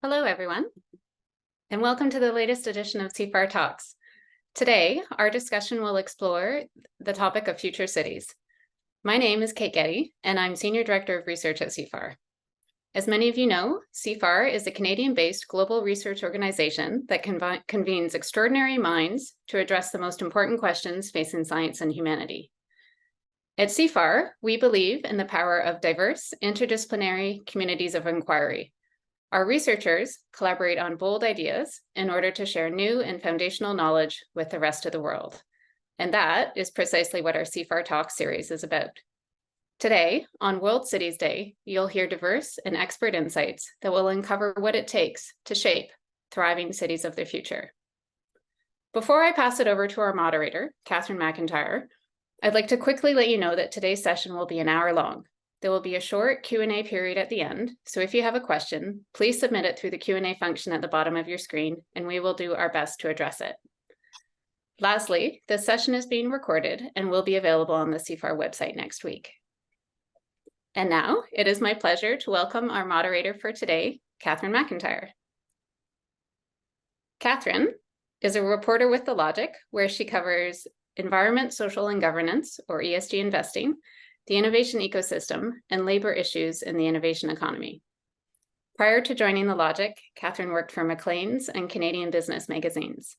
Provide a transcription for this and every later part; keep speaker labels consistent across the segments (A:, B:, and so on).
A: Hello, everyone, and welcome to the latest edition of CIFAR Talks. Today, our discussion will explore the topic of future cities. My name is Kate Getty, and I'm Senior Director of Research at CIFAR. As many of you know, CIFAR is a Canadian-based global research organization that convenes extraordinary minds to address the most important questions facing science and humanity. At CIFAR, we believe in the power of diverse, interdisciplinary communities of inquiry. Our researchers collaborate on bold ideas in order to share new and foundational knowledge with the rest of the world. And that is precisely what our CIFAR Talk series is about. Today, on World Cities Day, you'll hear diverse and expert insights that will uncover what it takes to shape thriving cities of the future. Before I pass it over to our moderator, Catherine McIntyre, I'd like to quickly let you know that today's session will be an hour long. There will be a short Q&A period at the end, so if you have a question, please submit it through the Q&A function at the bottom of your screen, and we will do our best to address it. Lastly, this session is being recorded and will be available on the CIFAR website next week. And now, it is my pleasure to welcome our moderator for today, Catherine McIntyre. Catherine is a reporter with The Logic, where she covers environment, social, and governance, or ESG investing, the innovation ecosystem, and labor issues in the innovation economy. Prior to joining The Logic, Catherine worked for Maclean's and Canadian Business magazines.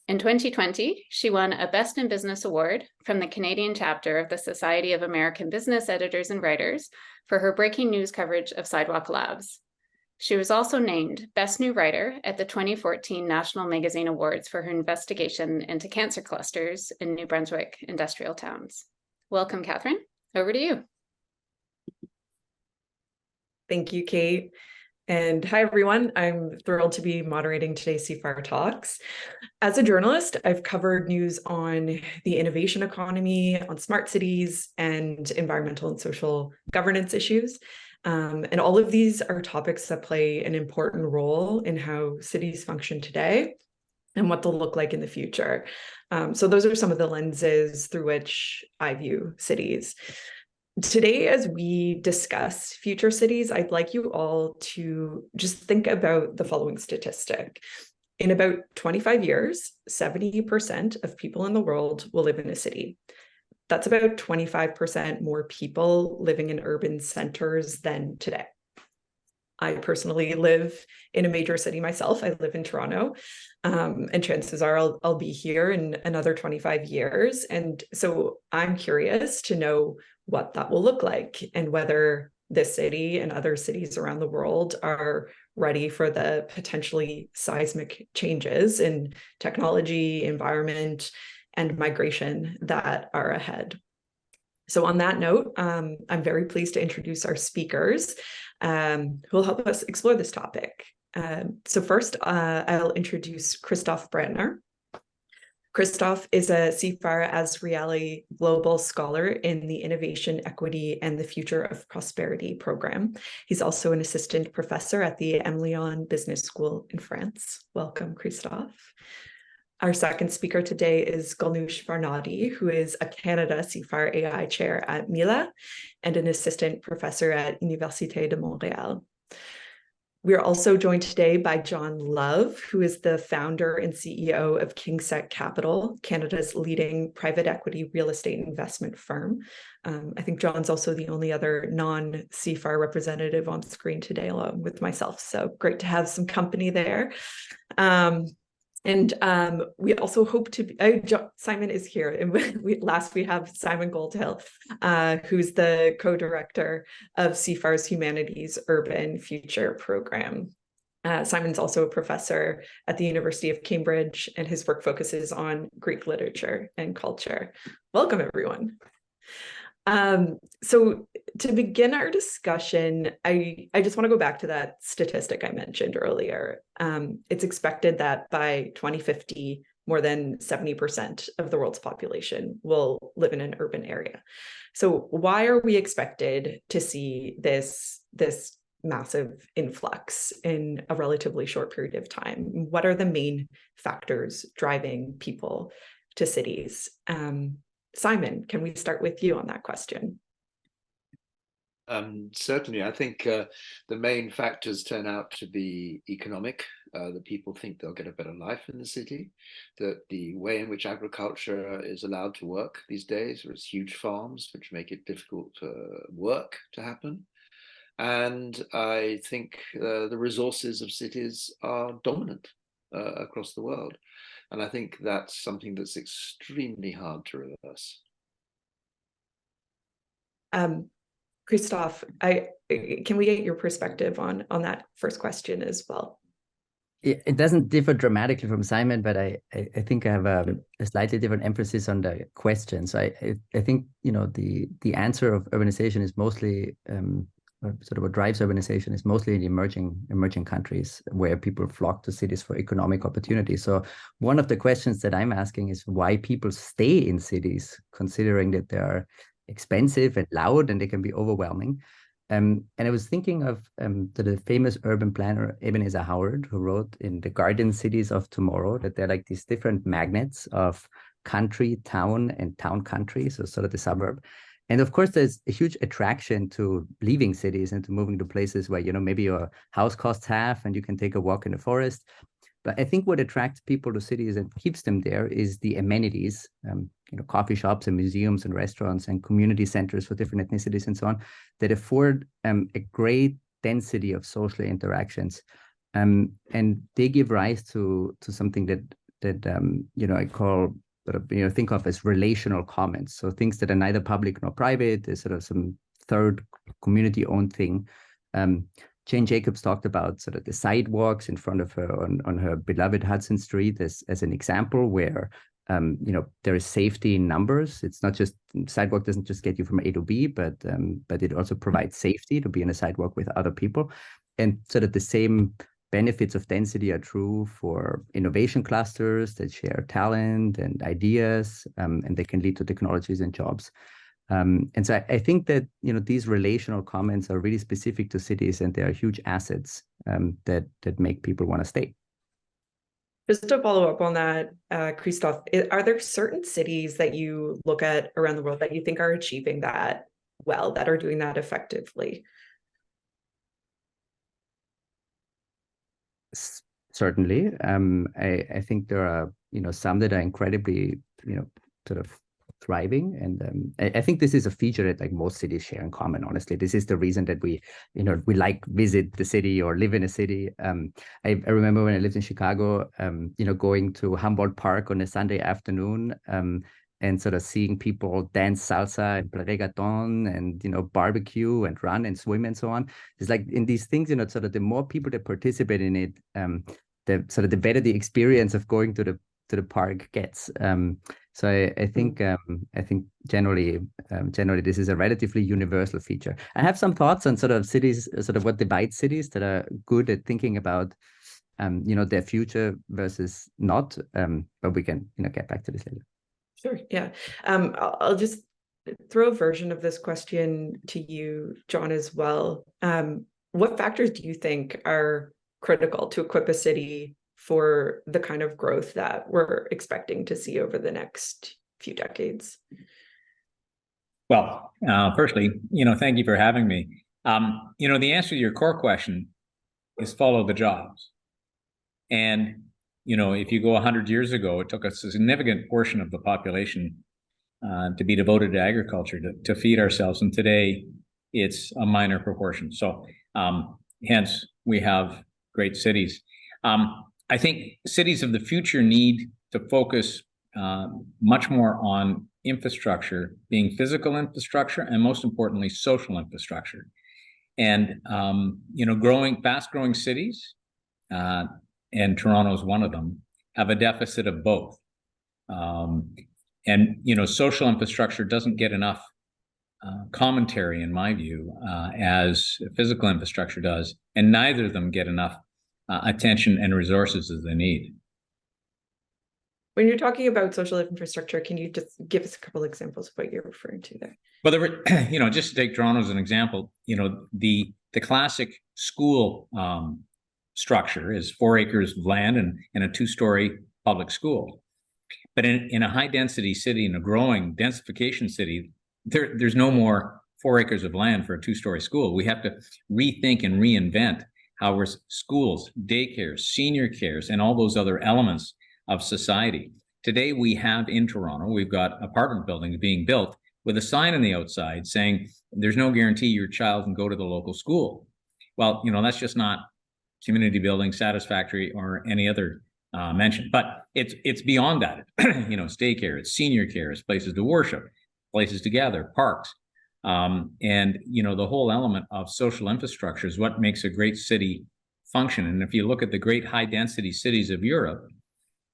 A: In 2020, she won a Best in Business award from the Canadian chapter of the Society of American Business Editors and Writers for her breaking news coverage of Sidewalk Labs. She was also named Best New Writer at the 2014 National Magazine Awards for her investigation into cancer clusters in New Brunswick industrial towns. Welcome, Catherine. Over to you.
B: Thank you, Kate. And hi, everyone. I'm thrilled to be moderating today's CIFAR Talks. As a journalist, I've covered news on the innovation economy, on smart cities, and environmental and social governance issues. And all of these are topics that play an important role in how cities function today and what they'll look like in the future. So those are some of the lenses through which I view cities. Today, as we discuss future cities, I'd like you all to just think about the following statistic. In about 25 years, 70% of people in the world will live in a city. That's about 25% more people living in urban centers than today. I personally live in a major city myself. I live in Toronto, and chances are I'll be here in another 25 years. And so I'm curious to know what that will look like and whether this city and other cities around the world are ready for the potentially seismic changes in technology, environment, and migration that are ahead. So on that note, I'm very pleased to introduce our speakers who will help us explore this topic. So first, I'll introduce Christoph Brandner. Christoph is a CIFAR Azrieli Global Scholar in the Innovation, Equity, and the Future of Prosperity program. He's also an assistant professor at the Lyon Business School in France. Welcome, Christoph. Our second speaker today is Golnoush Varnadi, who is a Canada CIFAR AI chair at Mila and an assistant professor at Université de Montréal. We are also joined today by John Love, who is the founder and CEO of KingSet Capital, Canada's leading private equity real estate investment firm. I think John's also the only other non-CIFAR representative on screen today, along with myself. So great to have some company there. And we also hope to, Simon is here. And we have Simon Goldhill, who's the co-director of CIFAR's Humanities Urban Future program. Simon's also a professor at the University of Cambridge, and his work focuses on Greek literature and culture. Welcome, everyone. So to begin our discussion, I just want to go back to that statistic I mentioned earlier. It's expected that by 2050, more than 70% of the world's population will live in an urban area. So why are we expected to see this massive influx in a relatively short period of time? What are the main factors driving people to cities? Simon, can we start with you on that question?
C: Certainly, I think the main factors turn out to be economic, that people think they'll get a better life in the city, that the way in which agriculture is allowed to work these days, with huge farms, which make it difficult work to happen. And I think the resources of cities are dominant across the world. And I think that's something that's extremely hard to reverse.
B: Christophe, can we get your perspective on that first question as well?
D: It doesn't differ dramatically from Simon, but I think I have a slightly different emphasis on the question. So I think, you know, the answer of urbanization is mostly sort of what drives urbanization is mostly in emerging countries where people flock to cities for economic opportunity. So one of the questions that I'm asking is why people stay in cities, considering that they are expensive and loud and they can be overwhelming. And I was thinking of the famous urban planner Ebenezer Howard, who wrote in The Garden Cities of Tomorrow that they're like these different magnets of country, town, and town country, so sort of the suburb. And of course, there's a huge attraction to leaving cities and to moving to places where, you know, maybe your house costs half and you can take a walk in the forest. But I think what attracts people to cities and keeps them there is the amenities, you know, coffee shops and museums and restaurants and community centers for different ethnicities and so on, that afford a great density of social interactions. And they give rise to something that you know, I call, you know, think of as relational commons. So things that are neither public nor private, there's sort of some third community-owned thing. Jane Jacobs talked about sort of the sidewalks in front of her on her beloved Hudson Street as an example where, you know, there is safety in numbers. It's not just, sidewalk doesn't just get you from A to B, but it also provides safety to be in a sidewalk with other people. And sort of the same benefits of density are true for innovation clusters that share talent and ideas, and they can lead to technologies and jobs. And so I think that, you know, these relational comments are really specific to cities, and they are huge assets that make people want to stay.
B: Just to follow up on that, Christophe, are there certain cities that you look at around the world that you think are achieving that well, that are doing that effectively?
D: Certainly. I think there are, you know, some that are incredibly, you know, sort of thriving. And I think this is a feature that like most cities share in common, honestly. This is the reason that we, you know, we like visit the city or live in a city. I remember when I lived in Chicago, you know, going to Humboldt Park on a Sunday afternoon, and sort of seeing people dance salsa and play reggaeton and, you know, barbecue and run and swim and so on. It's like in these things, you know, sort of the more people that participate in it, the sort of the better the experience of going to the park gets. So I think generally this is a relatively universal feature. I have some thoughts on sort of cities, sort of what divides cities that are good at thinking about you know, their future versus not. But we can, you know, get back to this later.
B: Sure. Yeah. I'll just throw a version of this question to you, John, as well. What factors do you think are critical to equip a city for the kind of growth that we're expecting to see over the next few decades?
E: Well, firstly, you know, thank you for having me. You know, the answer to your core question is follow the jobs. And, you know, if you go 100 years ago, it took a significant portion of the population to be devoted to agriculture, to feed ourselves. And today it's a minor proportion. So hence we have great cities. I think cities of the future need to focus much more on infrastructure, being physical infrastructure, and most importantly, social infrastructure. And, you know, fast-growing cities, and Toronto is one of them, have a deficit of both. And, you know, social infrastructure doesn't get enough commentary, in my view, as physical infrastructure does, and neither of them get enough attention and resources as they need.
B: When you're talking about social infrastructure, can you just give us a couple examples of what you're referring to there?
E: Well, you know, just to take Toronto as an example, you know, the classic school structure is 4 acres of land and a 2-story public school. But in a high density city, in a growing densification city, there's no more 4 acres of land for a 2-story school. We have to rethink and reinvent how we're schools, daycares, senior cares, and all those other elements of society. Today, we have in Toronto, we've got apartment buildings being built with a sign on the outside saying, there's no guarantee your child can go to the local school. Well, that's just not community building, satisfactory, or any other mention. But it's beyond that. It's daycare, it's senior care, it's places to worship, places to gather, parks. And the whole element of social infrastructure is what makes a great city function. And if you look at the great high density cities of Europe,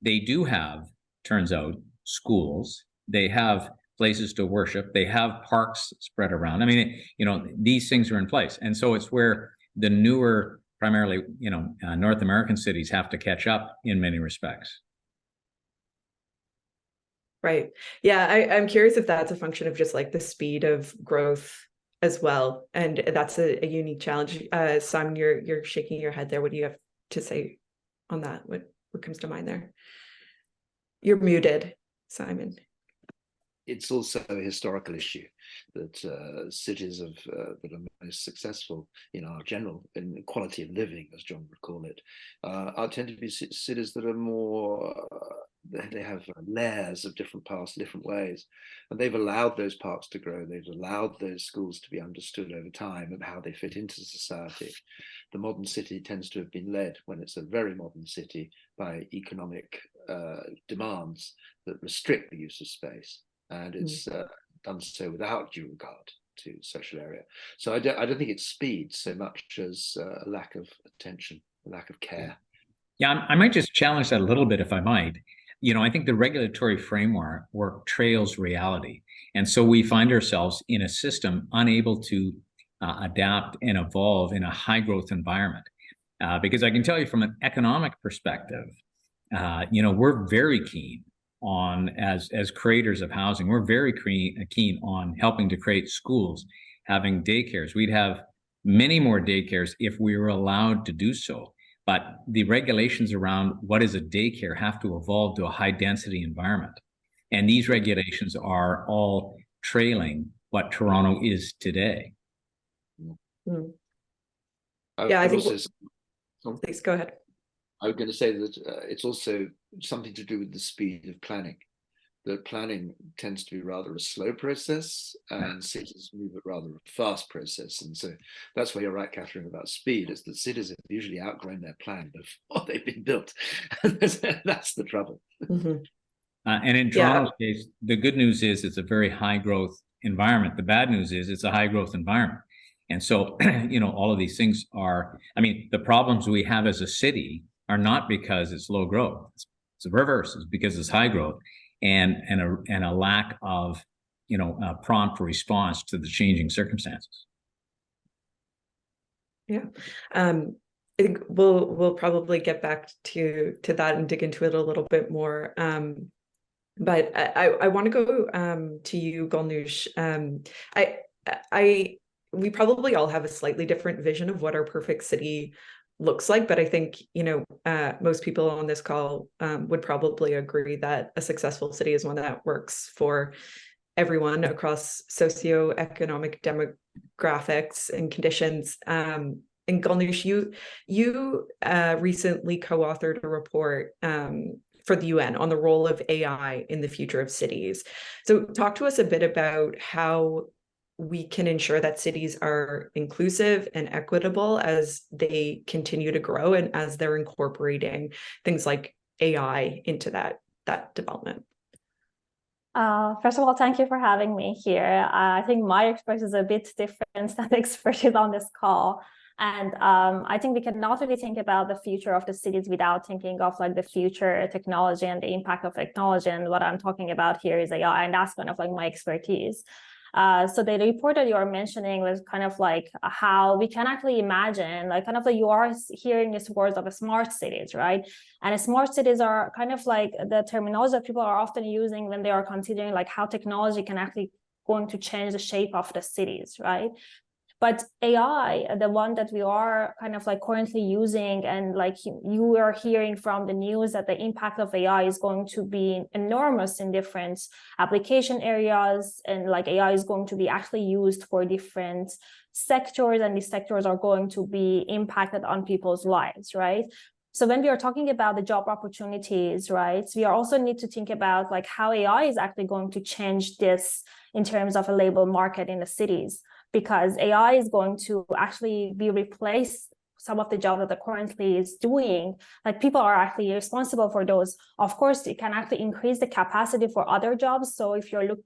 E: they do have, turns out, schools, they have places to worship, they have parks spread around. I mean, these things are in place. And so it's where the newer, primarily, North American cities have to catch up in many respects.
B: Right. Yeah, I'm curious if that's a function of just like the speed of growth as well. And that's a unique challenge. Simon, you're shaking your head there. What do you have to say on that? What comes to mind there? You're muted, Simon.
C: It's also a historical issue that cities that are most successful in our general in quality of living, as John would call it, tend to be cities that are more. They have layers of different paths, different ways, and they've allowed those parks to grow. They've allowed those schools to be understood over time and how they fit into society. The modern city tends to have been led, when it's a very modern city, by economic demands that restrict the use of space. And it's done so without due regard to social area. So I don't think it's speed so much as a lack of attention, a lack of care.
E: Yeah, I might just challenge that a little bit, if I might. I think the regulatory framework trails reality. And so we find ourselves in a system unable to adapt and evolve in a high growth environment. Because I can tell you from an economic perspective, we're very keen on, as creators of housing, we're very keen on helping to create schools, having daycares. We'd have many more daycares if we were allowed to do so. But the regulations around what is a daycare have to evolve to a high density environment. And these regulations are all trailing what Toronto is today.
B: Mm. Yeah, I think. Please go ahead.
C: I was going to say that it's also something to do with the speed of planning. That planning tends to be rather a slow process, and cities move at rather a fast process. And so that's where you're right, Catherine, about speed. It's that cities have usually outgrown their plan before they've been built. That's the trouble.
B: Mm-hmm.
E: And in Toronto's case, the good news is it's a very high growth environment. The bad news is it's a high growth environment. And so, all of these things are, the problems we have as a city are not because it's low growth. It's the reverse. It's because it's high growth and a lack of, a prompt response to the changing circumstances.
B: Yeah. I think we'll probably get back to that and dig into it a little bit more. But I want to go to you, Golnoosh. We probably all have a slightly different vision of what our perfect city looks like, but I think most people on this call would probably agree that a successful city is one that works for everyone across socioeconomic demographics and conditions. And Golnoosh, you recently co-authored a report for the UN on the role of AI in the future of cities. So talk to us a bit about how we can ensure that cities are inclusive and equitable as they continue to grow and as they're incorporating things like AI into that development.
F: First of all, thank you for having me here. I think my expertise is a bit different than the expertise on this call. And I think we cannot really think about the future of the cities without thinking of like the future technology and the impact of technology. And what I'm talking about here is AI, and that's kind of like my expertise. So the report that you are mentioning was kind of like how we can actually imagine, like kind of like you are hearing these words of smart cities, right? And smart cities are kind of like the terminology that people are often using when they are considering like how technology can actually going to change the shape of the cities, right? But AI, the one that we are kind of like currently using, and like you are hearing from the news that the impact of AI is going to be enormous in different application areas, and like AI is going to be actually used for different sectors, and these sectors are going to be impacted on people's lives, right? So when we are talking about the job opportunities, right, we also need to think about like how AI is actually going to change this in terms of a labor market in the cities, because AI is going to actually be replaced some of the jobs that it currently is doing. Like people are actually responsible for those. Of course, it can actually increase the capacity for other jobs. So if you're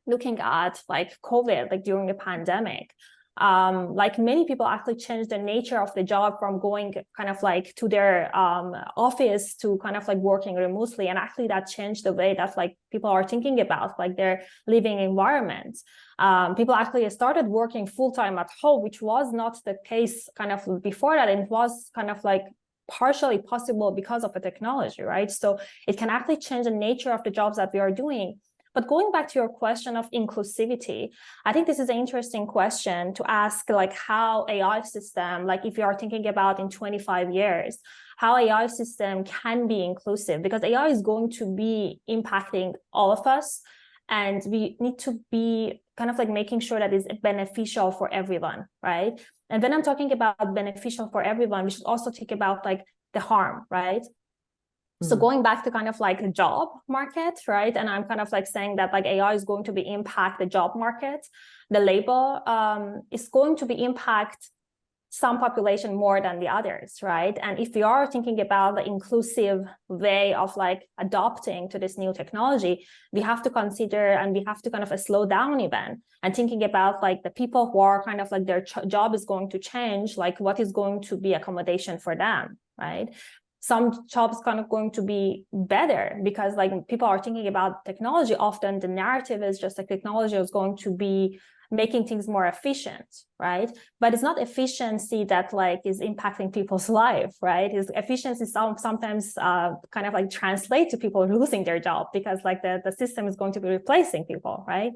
F: looking at like COVID, like during the pandemic, like many people actually changed the nature of the job from going kind of like to their office to kind of like working remotely, and actually that changed the way that like people are thinking about like their living environment. People actually started working full-time at home, which was not the case kind of before that, and it was kind of like partially possible because of the technology, right? So it can actually change the nature of the jobs that we are doing. But going back to your question of inclusivity, I think this is an interesting question to ask, like how AI system, like if you are thinking about in 25 years, how AI system can be inclusive, because AI is going to be impacting all of us, and we need to be kind of like making sure that it's beneficial for everyone, right? And when I'm talking about beneficial for everyone, we should also think about like the harm, right? So going back to kind of like the job market, right? And I'm kind of like saying that like AI is going to be impact the job market, the labor is going to be impact some population more than the others, right? And if we are thinking about the inclusive way of like adopting to this new technology, we have to consider, and we have to kind of slow down even and thinking about like the people who are kind of like their job is going to change, like what is going to be accommodation for them, right? Some jobs kind of going to be better because like people are thinking about technology. Often the narrative is just like technology is going to be making things more efficient, right? But it's not efficiency that like is impacting people's life, right? Is efficiency sometimes kind of like translate to people losing their job because like the system is going to be replacing people, right?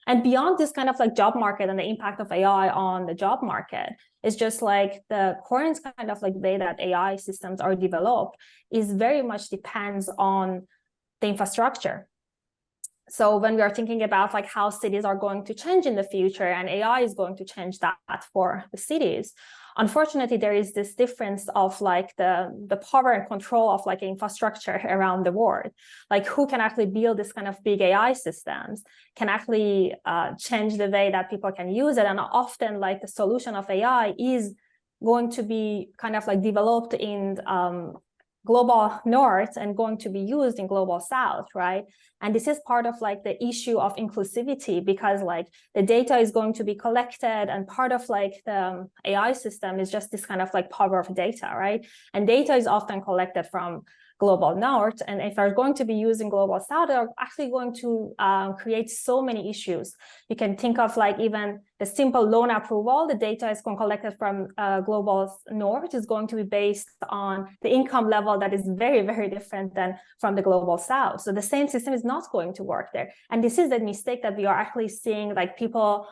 F: And beyond this kind of like job market and the impact of AI on the job market, it's just like the current kind of like way that AI systems are developed is very much depends on the infrastructure. So when we are thinking about like how cities are going to change in the future, and AI is going to change that for the cities, unfortunately, there is this difference of like the power and control of like infrastructure around the world. Like who can actually build this kind of big AI systems can actually change the way that people can use it. And often like the solution of AI is going to be kind of like developed in global north and going to be used in global south, right? And this is part of like the issue of inclusivity, because like the data is going to be collected, and part of like the AI system is just this kind of like power of data, right? And data is often collected from global north, and if they're going to be using global south, they're actually going to create so many issues. You can think of like even the simple loan approval, the data is collected from global north is going to be based on the income level that is very, very different than from the global south. So the same system is not going to work there. And this is the mistake that we are actually seeing, like people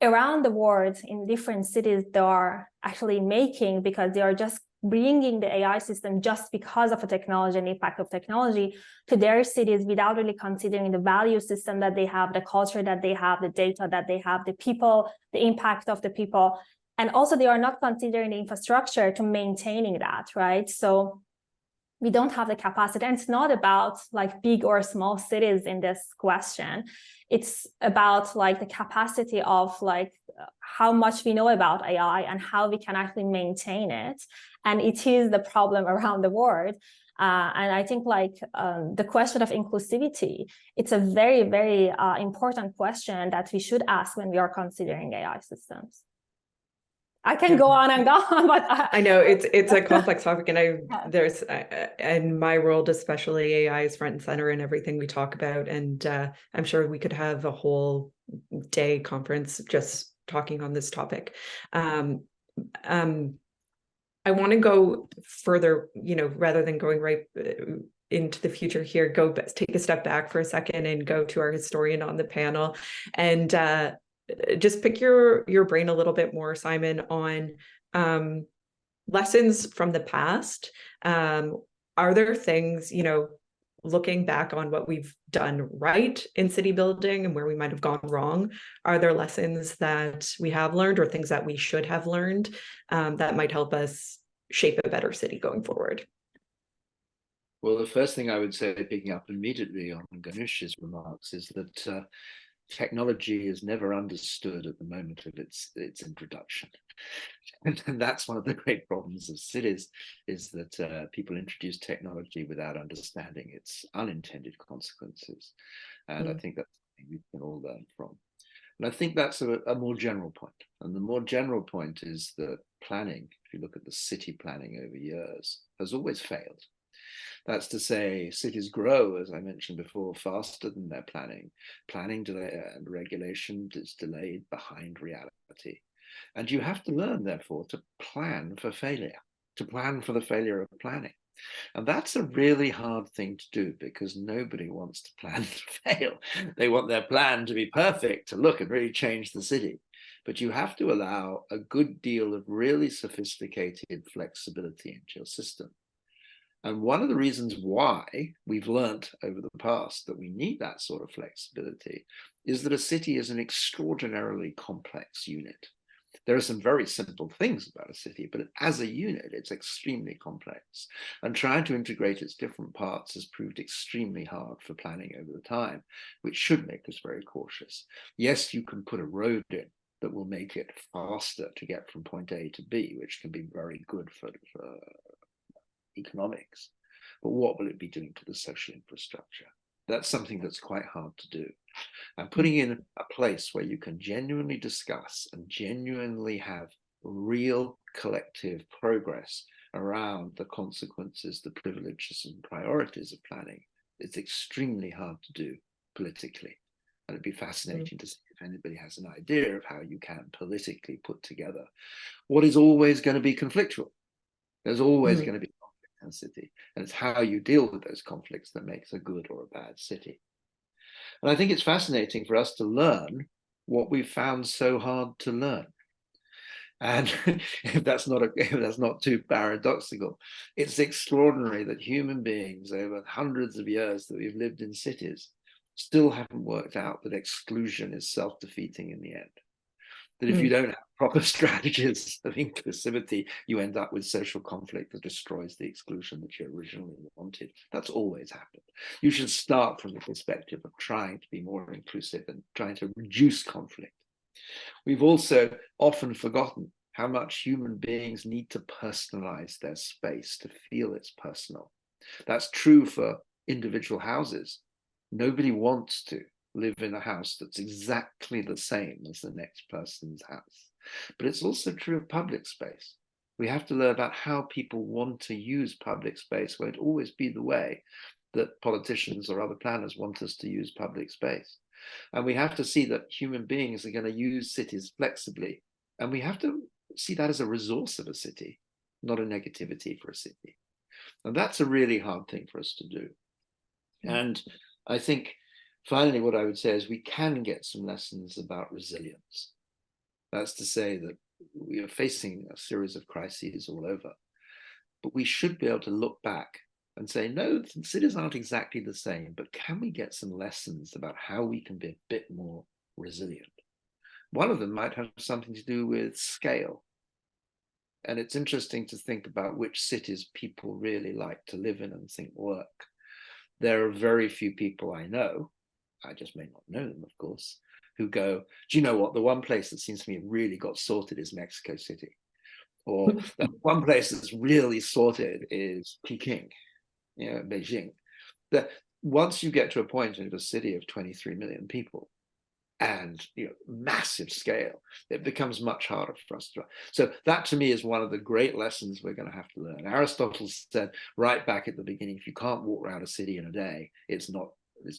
F: around the world in different cities they are actually making, because they are just bringing the AI system just because of a technology and impact of technology to their cities without really considering the value system that they have, the culture that they have, the data that they have, the people, the impact of the people. And also they are not considering the infrastructure to maintaining that, right? So we don't have the capacity. And it's not about like big or small cities in this question. It's about like the capacity of like how much we know about AI and how we can actually maintain it. And it is the problem around the world. And I think like the question of inclusivity, it's a very, very important question that we should ask when we are considering AI systems. I can go on and go on, but
B: I know it's a complex topic, and there's in my world especially, AI is front and center in everything we talk about, and I'm sure we could have a whole day conference just talking on this topic. I want to go further, rather than going right into the future here, take a step back for a second and go to our historian on the panel. And just pick your brain a little bit more, Simon, on lessons from the past. Are there things, looking back on what we've done right in city building and where we might have gone wrong, are there lessons that we have learned or things that we should have learned that might help us shape a better city going forward?
C: Well, the first thing I would say, picking up immediately on Ganesh's remarks, is that technology is never understood at the moment of its introduction. And that's one of the great problems of cities, is that people introduce technology without understanding its unintended consequences. And I think that's something we can all learn from. And I think that's a more general point. And the more general point is that planning, if you look at the city planning over years, has always failed. That's to say, cities grow, as I mentioned before, faster than their planning. Planning delay and regulation is delayed behind reality. And you have to learn, therefore, to plan for failure, to plan for the failure of planning. And that's a really hard thing to do, because nobody wants to plan to fail. They want their plan to be perfect, to look and really change the city. But you have to allow a good deal of really sophisticated flexibility into your system. And one of the reasons why we've learned over the past that we need that sort of flexibility is that a city is an extraordinarily complex unit. There are some very simple things about a city, but as a unit, it's extremely complex. And trying to integrate its different parts has proved extremely hard for planning over the time, which should make us very cautious. Yes, you can put a road in that will make it faster to get from point A to B, which can be very good for economics, but what will it be doing to the social infrastructure? That's something that's quite hard to do. And putting in a place where you can genuinely discuss and genuinely have real collective progress around the consequences, the privileges and priorities of planning, is extremely hard to do politically. And it'd be fascinating to see if anybody has an idea of how you can politically put together what is always going to be conflictual. There's always going to be conflict in a city, and it's how you deal with those conflicts that makes a good or a bad city. And I think it's fascinating for us to learn what we've found so hard to learn. And if that's not too paradoxical, it's extraordinary that human beings over hundreds of years that we've lived in cities still haven't worked out that exclusion is self-defeating in the end. That if you don't have proper strategies of inclusivity, you end up with social conflict that destroys the exclusion that you originally wanted. That's always happened. You should start from the perspective of trying to be more inclusive and trying to reduce conflict. We've also often forgotten how much human beings need to personalize their space to feel it's personal. That's true for individual houses. Nobody wants to live in a house that's exactly the same as the next person's house. But it's also true of public space. We have to learn about how people want to use public space. Won't always be the way that politicians or other planners want us to use public space. And we have to see that human beings are going to use cities flexibly. And we have to see that as a resource of a city, not a negativity for a city. And that's a really hard thing for us to do. And I think finally, what I would say is we can get some lessons about resilience. That's to say that we are facing a series of crises all over, but we should be able to look back and say, no, cities aren't exactly the same, but can we get some lessons about how we can be a bit more resilient? One of them might have something to do with scale. And it's interesting to think about which cities people really like to live in and think work. There are very few people I know, I just may not know them, of course, who go, do you know what? The one place that seems to me really got sorted is Mexico City. Or the one place that's really sorted is Peking, Beijing. That once you get to a point in a city of 23 million people and massive scale, it becomes much harder for us to. So that to me is one of the great lessons we're going to have to learn. Aristotle said right back at the beginning, if you can't walk around a city in a day, it's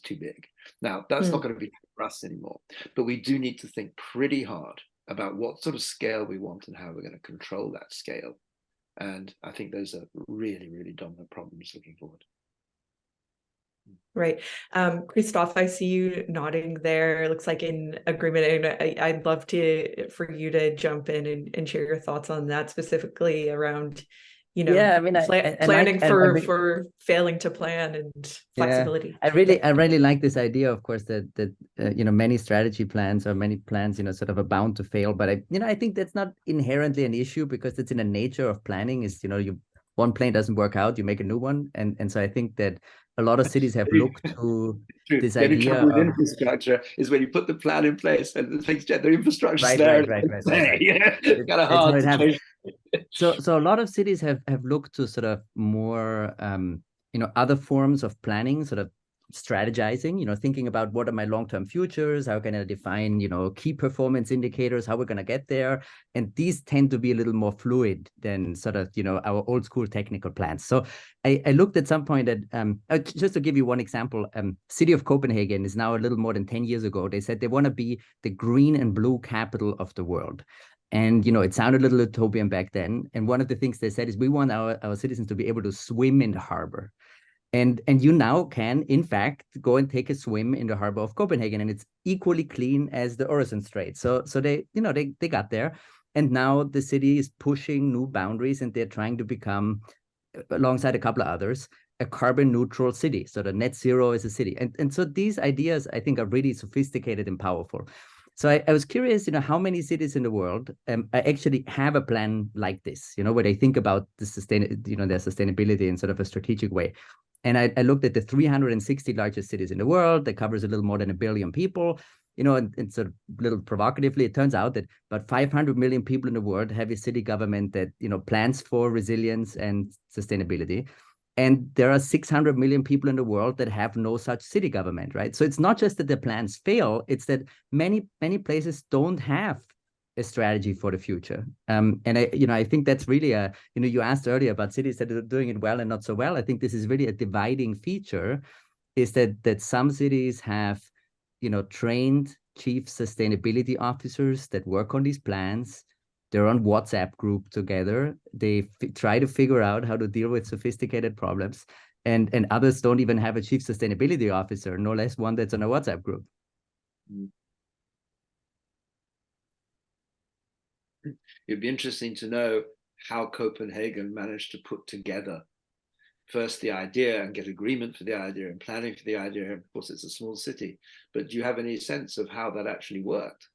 C: too big. Now, that's not going to be for us anymore, but we do need to think pretty hard about what sort of scale we want and how we're going to control that scale. And I think those are really, really dominant problems looking forward.
B: Right. Christophe, I see you nodding there. It looks like in agreement. And I'd love for you to jump in and share your thoughts on that, specifically around,
D: Yeah, I mean,
B: planning
D: I
B: for failing to plan and flexibility.
D: I really like this idea, of course, that many strategy plans or many plans, sort of are bound to fail. But I think that's not inherently an issue, because it's in the nature of planning. Is one plan doesn't work out, you make a new one, and so I think that a lot of cities have looked to this
C: the only
D: idea
C: trouble with
D: of
C: infrastructure is when you put the plan in place and the things get the infrastructure
D: right.
C: It's kind of hard to change.
D: So a lot of cities have looked to sort of more other forms of planning, sort of strategizing, thinking about what are my long-term futures, how can I define, key performance indicators, how we're going to get there. And these tend to be a little more fluid than sort of, our old school technical plans. So I looked at some point at, just to give you one example, city of Copenhagen is now a little more than 10 years ago. They said they want to be the green and blue capital of the world. And, it sounded a little utopian back then. And one of the things they said is we want our citizens to be able to swim in the harbor. And you now can, in fact, go and take a swim in the harbor of Copenhagen, and it's equally clean as the Øresund Strait. So they got there, and now the city is pushing new boundaries, and they're trying to become, alongside a couple of others, a carbon neutral city. So the net zero is a city, and so these ideas, I think, are really sophisticated and powerful. So I was curious, how many cities in the world actually have a plan like this, where they think about the their sustainability in sort of a strategic way. And I looked at the 360 largest cities in the world. That covers a little more than 1 billion people. And sort of a little provocatively, it turns out that about 500 million people in the world have a city government that, plans for resilience and sustainability. And there are 600 million people in the world that have no such city government, right? So it's not just that the plans fail, it's that many places don't have a strategy for the future. And I think that's really you asked earlier about cities that are doing it well and not so well. I think this is really a dividing feature, is that some cities have, trained chief sustainability officers that work on these plans. They're on WhatsApp group together. They try to figure out how to deal with sophisticated problems. And others don't even have a chief sustainability officer, no less one that's on a WhatsApp group.
C: It'd be interesting to know how Copenhagen managed to put together first the idea and get agreement for the idea and planning for the idea. Of course, it's a small city, but do you have any sense of how that actually worked?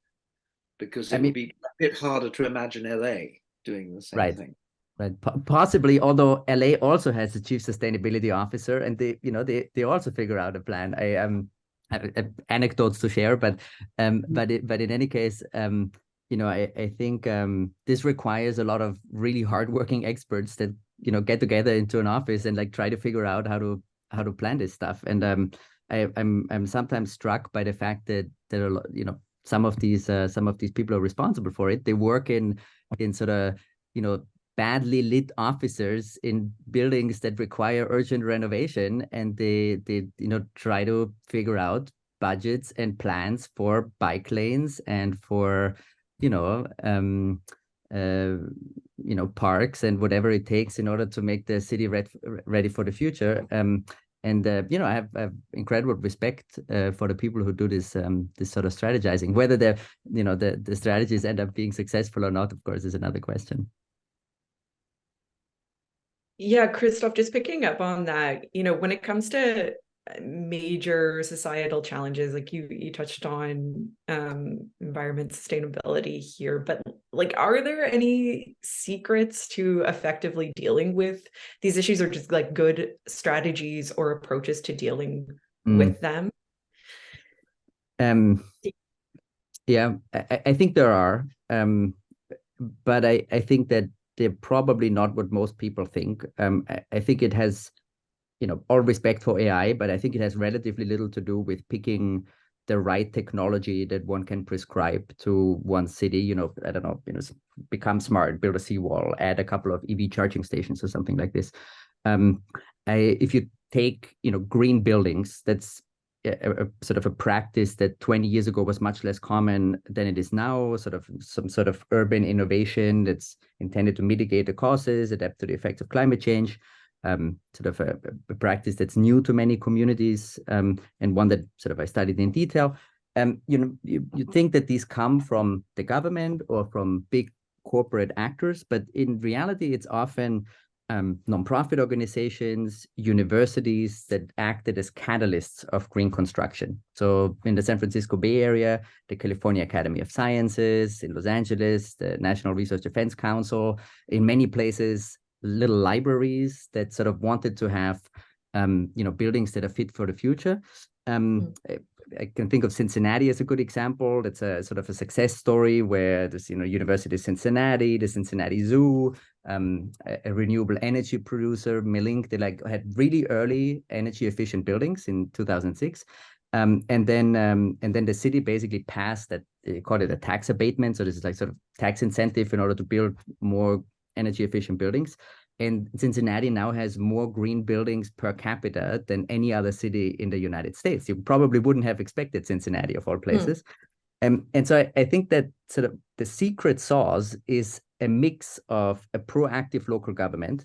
C: Because it would be a bit harder to imagine LA doing the same thing.
D: Right, possibly. Although LA also has a chief sustainability officer, and they also figure out a plan. I have anecdotes to share, but in any case, I think this requires a lot of really hardworking experts that get together into an office and like try to figure out how to plan this stuff. And I'm sometimes struck by the fact that there are some of these people are responsible for it. They work in sort of badly lit offices in buildings that require urgent renovation, and they try to figure out budgets and plans for bike lanes and for parks and whatever it takes in order to make the city ready for the future. I have incredible respect for the people who do this sort of strategizing. Whether the strategies end up being successful or not, of course, is another question.
B: Yeah, Christophe, just picking up on that, when it comes to major societal challenges, like you touched on environment sustainability here, but like, are there any secrets to effectively dealing with these issues, or just like good strategies or approaches to dealing with them?
D: Yeah, I think there are, but I think that they're probably not what most people think. I think it has, all respect for AI, but I think it has relatively little to do with picking the right technology that one can prescribe to one city. I don't know, become smart, build a seawall, add a couple of EV charging stations or something like this. If you take, green buildings, that's a sort of a practice that 20 years ago was much less common than it is now, sort of some sort of urban innovation that's intended to mitigate the causes, adapt to the effects of climate change. sort of a practice that's new to many communities, and one that sort of I studied in detail. You think that these come from the government or from big corporate actors, but in reality, it's often nonprofit organizations, universities that acted as catalysts of green construction. So in the San Francisco Bay Area, the California Academy of Sciences, in Los Angeles, the National Research Defense Council, in many places, little libraries that sort of wanted to have buildings that are fit for the future. I can think of Cincinnati as a good example. That's a sort of a success story where there's, University of Cincinnati, the Cincinnati Zoo, a renewable energy producer, Millink. They had really early energy efficient buildings in 2006. And then the city basically passed that, they call it a tax abatement. So this is like sort of tax incentive in order to build more energy efficient buildings. And Cincinnati now has more green buildings per capita than any other city in the United States. You probably wouldn't have expected Cincinnati of all places. And so I think that sort of the secret sauce is a mix of a proactive local government,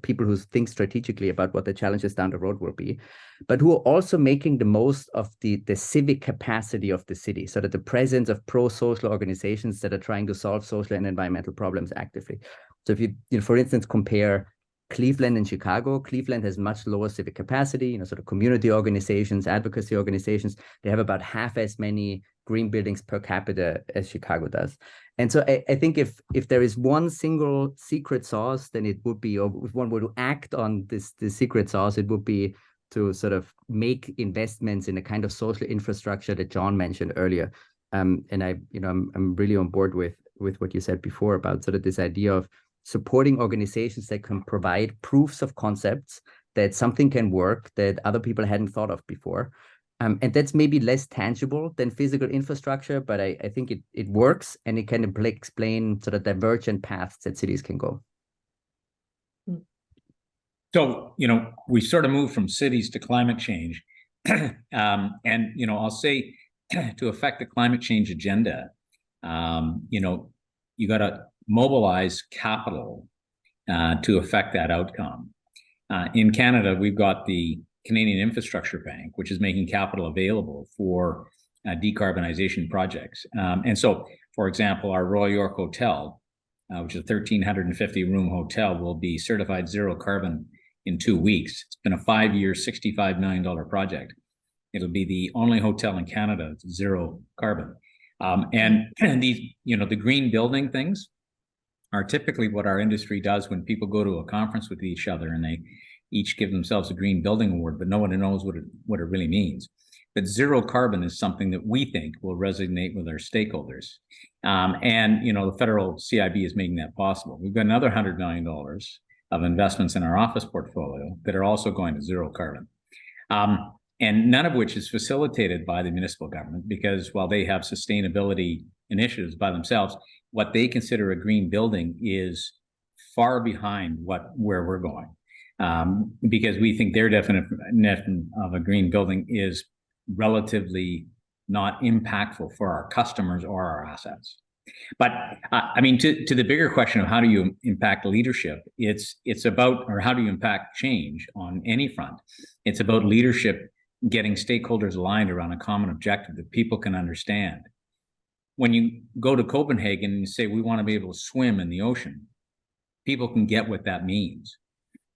D: people who think strategically about what the challenges down the road will be, but who are also making the most of the civic capacity of the city, so that the presence of pro-social organizations that are trying to solve social and environmental problems actively. So if you for instance, compare Cleveland and Chicago, Cleveland has much lower civic capacity, sort of community organizations, advocacy organizations. They have about half as many green buildings per capita as Chicago does. And so I think if there is one single secret sauce, then it would be, or if one were to act on this secret sauce, it would be to sort of make investments in the kind of social infrastructure that John mentioned earlier. And I'm really on board with what you said before about sort of this idea of supporting organizations that can provide proofs of concepts that something can work that other people hadn't thought of before. And that's maybe less tangible than physical infrastructure, but I think it works, and it can explain sort of divergent paths that cities can go.
E: So, we sort of moved from cities to climate change. And, I'll say to affect the climate change agenda, you got to mobilize capital to affect that outcome. In Canada, we've got the Canadian Infrastructure Bank, which is making capital available for decarbonization projects. And so, for example, our Royal York Hotel, which is a 1,350 room hotel, will be certified zero carbon in 2 weeks. It's been a 5-year, $65 million project. It'll be the only hotel in Canada that's zero carbon. And these, the green building things are typically what our industry does when people go to a conference with each other and they each give themselves a green building award, but no one knows what it really means. But zero carbon is something that we think will resonate with our stakeholders. And, the federal CIB is making that possible. We've got another $100 million of investments in our office portfolio that are also going to zero carbon. And none of which is facilitated by the municipal government, because while they have sustainability initiatives by themselves, what they consider a green building is far behind where we're going. Because we think their definition of a green building is relatively not impactful for our customers or our assets. But to the bigger question of how do you impact leadership, it's about, or how do you impact change on any front? It's about leadership getting stakeholders aligned around a common objective that people can understand. When you go to Copenhagen and you say, we want to be able to swim in the ocean, people can get what that means.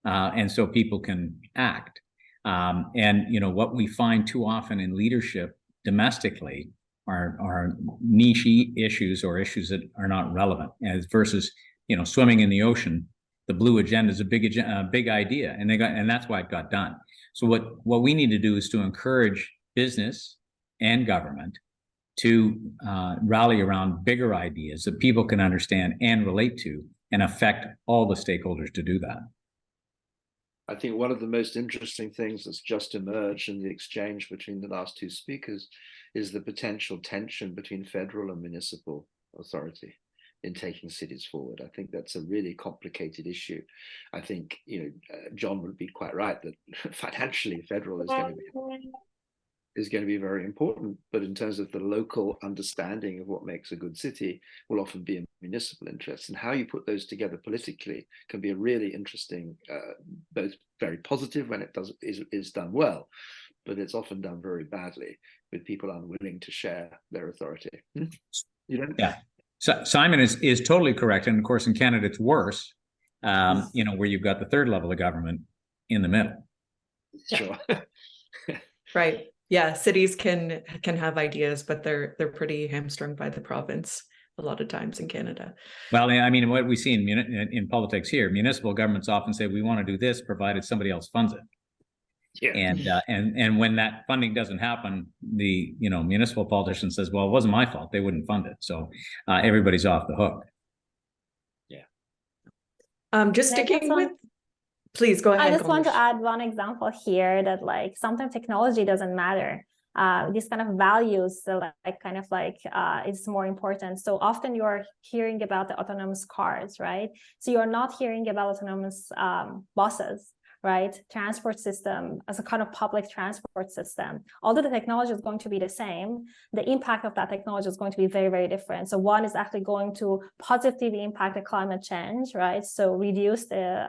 E: And so people can act. And what we find too often in leadership domestically are niche issues or issues that are not relevant, as versus swimming in the ocean. The blue agenda is a big idea, and that's why it got done. So what we need to do is to encourage business and government to rally around bigger ideas that people can understand and relate to, and affect all the stakeholders to do that.
C: I think one of the most interesting things that's just emerged in the exchange between the last two speakers is the potential tension between federal and municipal authority in taking cities forward. I think that's a really complicated issue. I think, John would be quite right that financially federal is is going to be very important. But in terms of the local understanding of what makes a good city will often be a municipal interest. And how you put those together politically can be a really interesting, both very positive when it is done well, but it's often done very badly with people unwilling to share their authority. You know?
E: Yeah. So Simon is totally correct. And of course, in Canada, it's worse, you know, where you've got the third level of government in the middle.
C: Sure.
B: Right. Yeah, cities can have ideas, but they're pretty hamstrung by the province a lot of times in Canada.
E: Well, I mean, what we see in politics here, municipal governments often say we want to do this, provided somebody else funds it.
C: Yeah.
E: And when that funding doesn't happen, the municipal politician says, "Well, it wasn't my fault; they wouldn't fund it." So everybody's off the hook.
C: Yeah.
B: Just sticking with. Please go ahead.
F: I just want to add one example here that like sometimes technology doesn't matter. These kind of values, it's more important. So often you're hearing about the autonomous cars, right? So you're not hearing about autonomous buses, right? Transport system as a kind of public transport system. Although the technology is going to be the same, the impact of that technology is going to be very, very different. So one is actually going to positively impact the climate change, right? So reduce the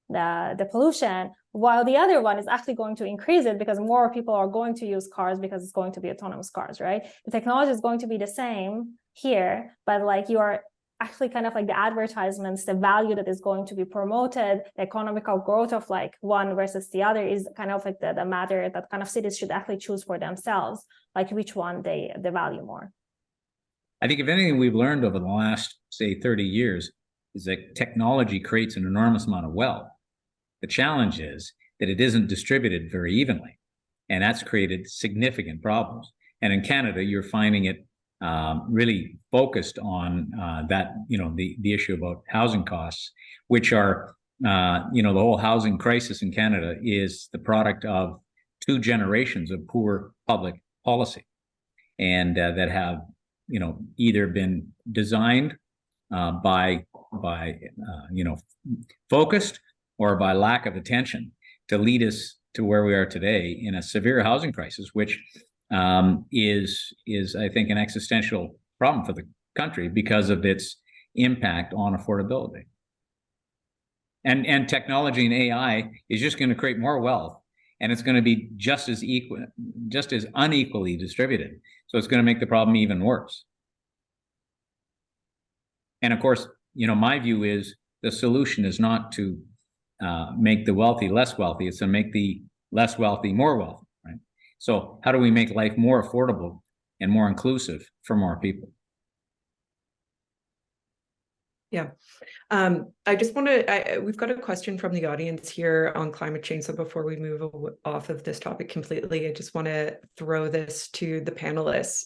F: the pollution, while the other one is actually going to increase it because more people are going to use cars because it's going to be autonomous cars, right? The technology is going to be the same here, but like you are actually kind of like the advertisements, the value that is going to be promoted, the economical growth of like one versus the other is kind of like the matter that kind of cities should actually choose for themselves, like which one they value more.
E: I think if anything we've learned over the last, say, 30 years is that technology creates an enormous amount of wealth. The challenge is that it isn't distributed very evenly, and that's created significant problems. And in Canada, you're finding it really focused on that, the issue about housing costs, which are, the whole housing crisis in Canada is the product of 2 generations of poor public policy, and that have, either been designed by focused or by lack of attention to lead us to where we are today in a severe housing crisis, which is I think an existential problem for the country because of its impact on affordability. And technology and AI is just going to create more wealth, and it's going to be just as unequally distributed. So it's going to make the problem even worse. And of course, my view is the solution is not to make the wealthy less wealthy, it's to make the less wealthy more wealthy, right? So how do we make life more affordable and more inclusive for more people?
B: Yeah. I just want to, we've got a question from the audience here on climate change. So before we move off of this topic completely, I just want to throw this to the panelists.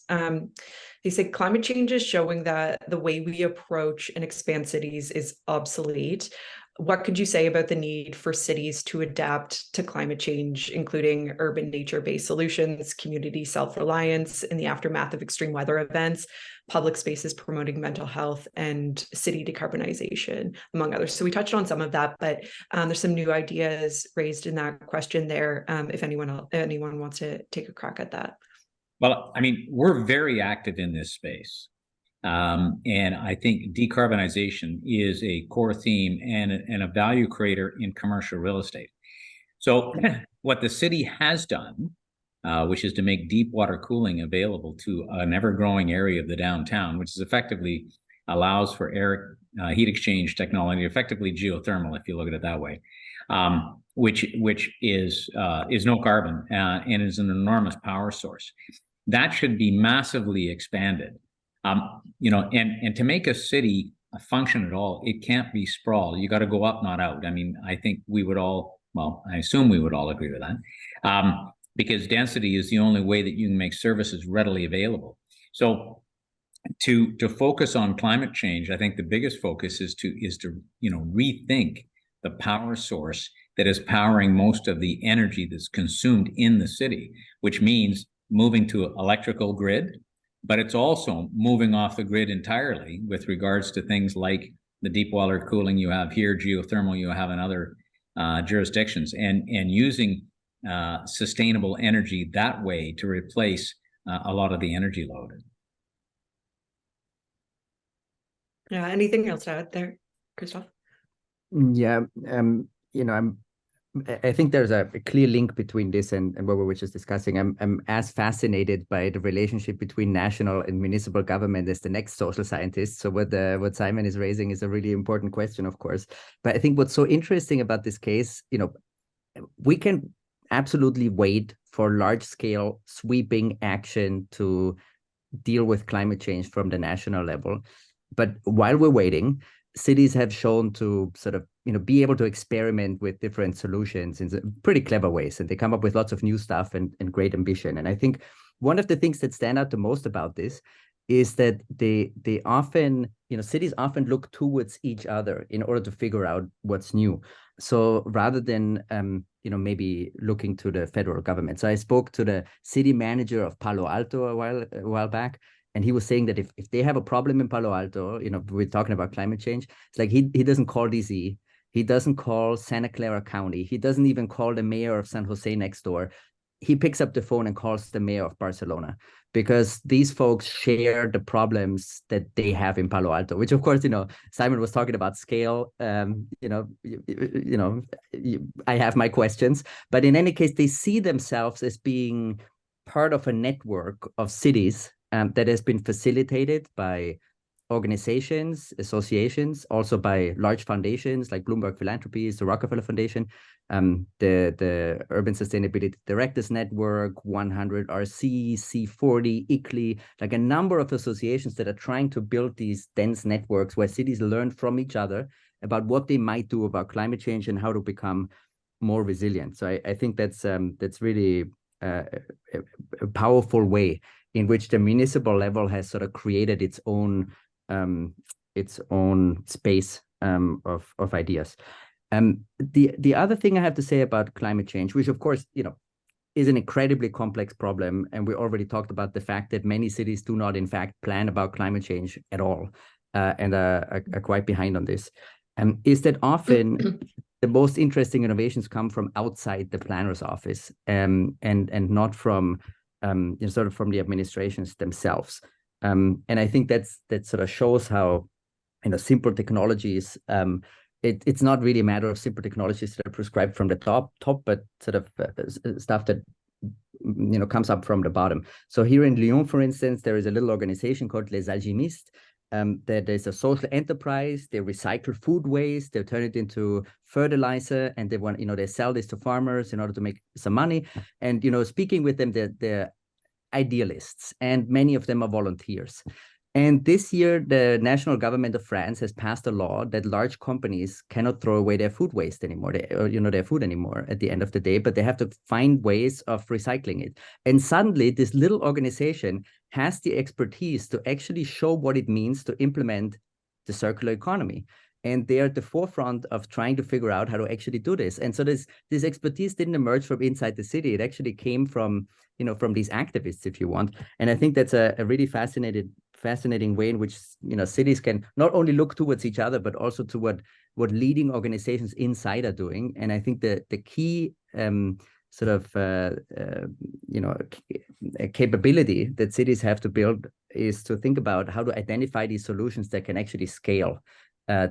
B: They say climate change is showing that the way we approach and expand cities is obsolete. What could you say about the need for cities to adapt to climate change, including urban nature-based solutions, community self-reliance in the aftermath of extreme weather events, public spaces promoting mental health, and city decarbonization, among others? So we touched on some of that, but there's some new ideas raised in that question there, if anyone wants to take a crack at that.
E: Well, I mean, we're very active in this space. And I think decarbonization is a core theme and a value creator in commercial real estate. So what the city has done, which is to make deep water cooling available to an ever-growing area of the downtown, which is effectively allows for air heat exchange technology, effectively geothermal, if you look at it that way, which is no carbon and is an enormous power source. That should be massively expanded. And to make a city function at all, it can't be sprawl. You got to go up, not out. I mean, I think we would all, well, I assume we would all agree with that, because density is the only way that you can make services readily available. So to focus on climate change, I think the biggest focus is to rethink the power source that is powering most of the energy that's consumed in the city, which means moving to an electrical grid, but it's also moving off the grid entirely with regards to things like the deep water cooling you have here, geothermal you have in other jurisdictions, and using sustainable energy that way to replace a lot of the energy load.
B: Yeah, anything else to add there, Christoph?
D: Yeah, you know, I think there's a clear link between this and what we were just discussing. I'm as fascinated by the relationship between national and municipal government as the next social scientist. So what Simon is raising is a really important question, of course. But I think what's so interesting about this case, you know, we can absolutely wait for large-scale sweeping action to deal with climate change from the national level. But while we're waiting, cities have shown to sort of, you know, be able to experiment with different solutions in pretty clever ways. And they come up with lots of new stuff and great ambition. And I think one of the things that stand out the most about this is that they often, you know, cities often look towards each other in order to figure out what's new. So rather than, you know, maybe looking to the federal government. So I spoke to the city manager of Palo Alto a while back, and he was saying that if they have a problem in Palo Alto, you know, we're talking about climate change, it's like he doesn't call DC, he doesn't call Santa Clara County, he doesn't even call the mayor of San Jose next door. He picks up the phone and calls the mayor of Barcelona, because these folks share the problems that they have in Palo Alto, which of course, you know, Simon was talking about scale. You know, I have my questions, but in any case, they see themselves as being part of a network of cities that has been facilitated by organizations, associations, also by large foundations like Bloomberg Philanthropies, the Rockefeller Foundation, the Urban Sustainability Directors Network, 100RC, C40, ICLEI, like a number of associations that are trying to build these dense networks where cities learn from each other about what they might do about climate change and how to become more resilient. So I think that's really a powerful way in which the municipal level has sort of created its own space of ideas. The other thing I have to say about climate change, which of course, you know, is an incredibly complex problem, and we already talked about the fact that many cities do not, in fact, plan about climate change at all, and are quite behind on this, is that often the most interesting innovations come from outside the planner's office, and not from you know, sort of from the administrations themselves. And I think that sort of shows how, you know, simple technologies, it's not really a matter of simple technologies that are prescribed from the top, but sort of stuff that, you know, comes up from the bottom. So here in Lyon, for instance, there is a little organization called Les Alchimistes. That is a social enterprise. They recycle food waste, they turn it into fertilizer, and they want, you know, they sell this to farmers in order to make some money. And, you know, speaking with them, they're idealists, and many of them are volunteers. And this year, the national government of France has passed a law that large companies cannot throw away their food waste anymore, or, you know, their food anymore at the end of the day, but they have to find ways of recycling it. And suddenly, this little organization has the expertise to actually show what it means to implement the circular economy. And they are at the forefront of trying to figure out how to actually do this. And so this expertise didn't emerge from inside the city. It actually came from, you know, from these activists, if you want. And I think that's a really fascinating way in which, you know, cities can not only look towards each other, but also to what leading organizations inside are doing. And I think the key sort of you know, capability that cities have to build is to think about how to identify these solutions that can actually scale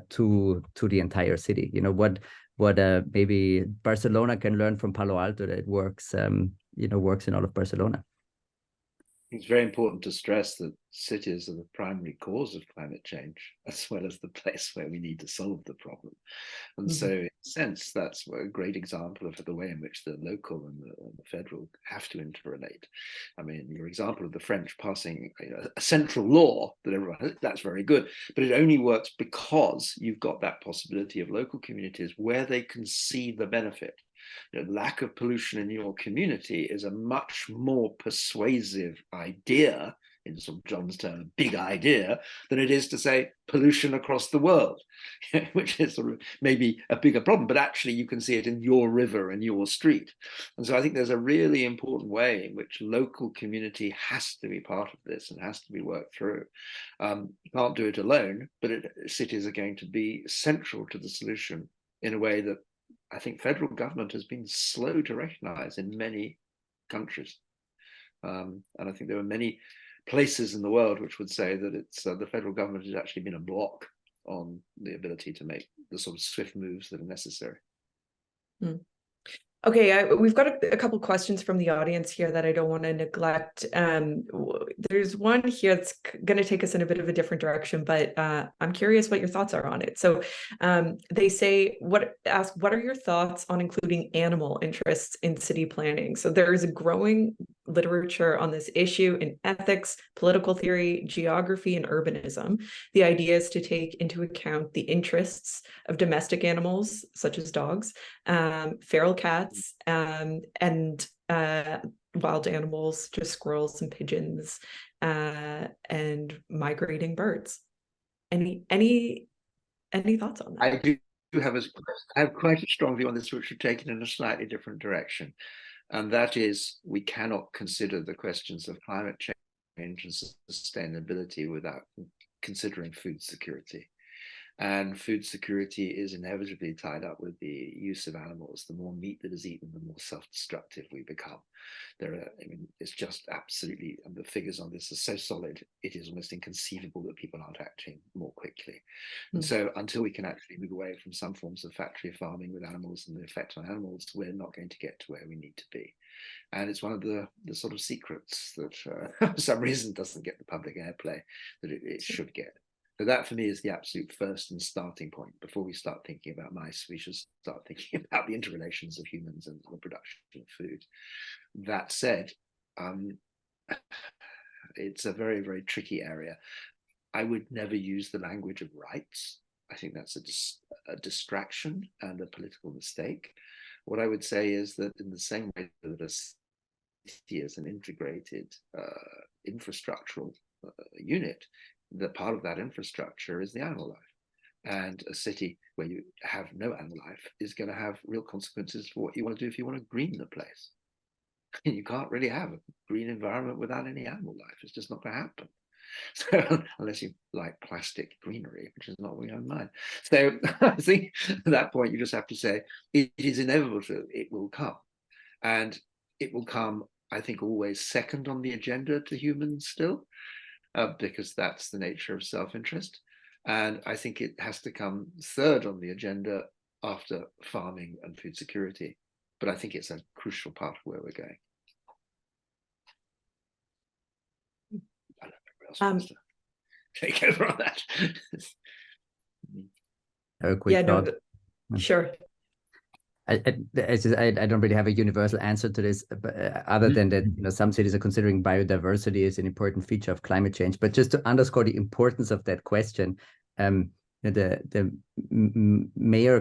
D: to the entire city. You know, what maybe Barcelona can learn from Palo Alto that works, you know, works in all of Barcelona.
C: It's very important to stress that cities are the primary cause of climate change, as well as the place where we need to solve the problem. And so, in a sense, that's a great example of the way in which the local and the federal have to interrelate. I mean, your example of the French passing a central law that everyone, that's very good, but it only works because you've got that possibility of local communities where they can see the benefit. You know, lack of pollution in your community is a much more persuasive idea, in sort of John's term, a big idea, than it is to say pollution across the world, which is sort of maybe a bigger problem, but actually you can see it in your river and your street. And so I think there's a really important way in which local community has to be part of this and has to be worked through. You can't do it alone, but cities are going to be central to the solution in a way that I think federal government has been slow to recognize in many countries. And I think there are many places in the world which would say that it's the federal government has actually been a block on the ability to make the sort of swift moves that are necessary.
B: Mm. Okay, we've got a couple questions from the audience here that I don't want to neglect. There's one here that's going to take us in a bit of a different direction, but I'm curious what your thoughts are on it. So they say, what are your thoughts on including animal interests in city planning? So there is a growing literature on this issue in ethics, political theory, geography, and urbanism. The idea is to take into account the interests of domestic animals, such as dogs, feral cats, and wild animals, just squirrels and pigeons, and migrating birds. Any thoughts on that?
C: I have quite a strong view on this, which would take it in a slightly different direction. And that is, we cannot consider the questions of climate change and sustainability without considering food security. And food security is inevitably tied up with the use of animals. The more meat that is eaten, the more self-destructive we become. It's just absolutely, and the figures on this are so solid, it is almost inconceivable that people aren't acting more quickly. And so until we can actually move away from some forms of factory farming with animals and the effect on animals, we're not going to get to where we need to be. And it's one of the sort of secrets that for some reason doesn't get the public airplay that it should get. So that for me is the absolute first and starting point. Before we start thinking about mice, we should start thinking about the interrelations of humans and the production of food. That said, it's a very, very tricky area. I would never use the language of rights. I think that's a distraction and a political mistake. What I would say is that in the same way that a city is an integrated infrastructural unit, that part of that infrastructure is the animal life. And a city where you have no animal life is going to have real consequences for what you want to do if you want to green the place. You can't really have a green environment without any animal life. It's just not going to happen. So unless you like plastic greenery, which is not what we have in mind. So I think at that point you just have to say it is inevitable. It will come, and it will come, I think, always second on the agenda to humans still, because that's the nature of self-interest. And I think it has to come third on the agenda after farming and food security. But I think it's a crucial part of where we're going. I don't know where else wants to take over on that.
D: A quick thought.
B: Sure.
D: I don't really have a universal answer to this, but, other than that, some cities are considering biodiversity as an important feature of climate change. But just to underscore the importance of that question, the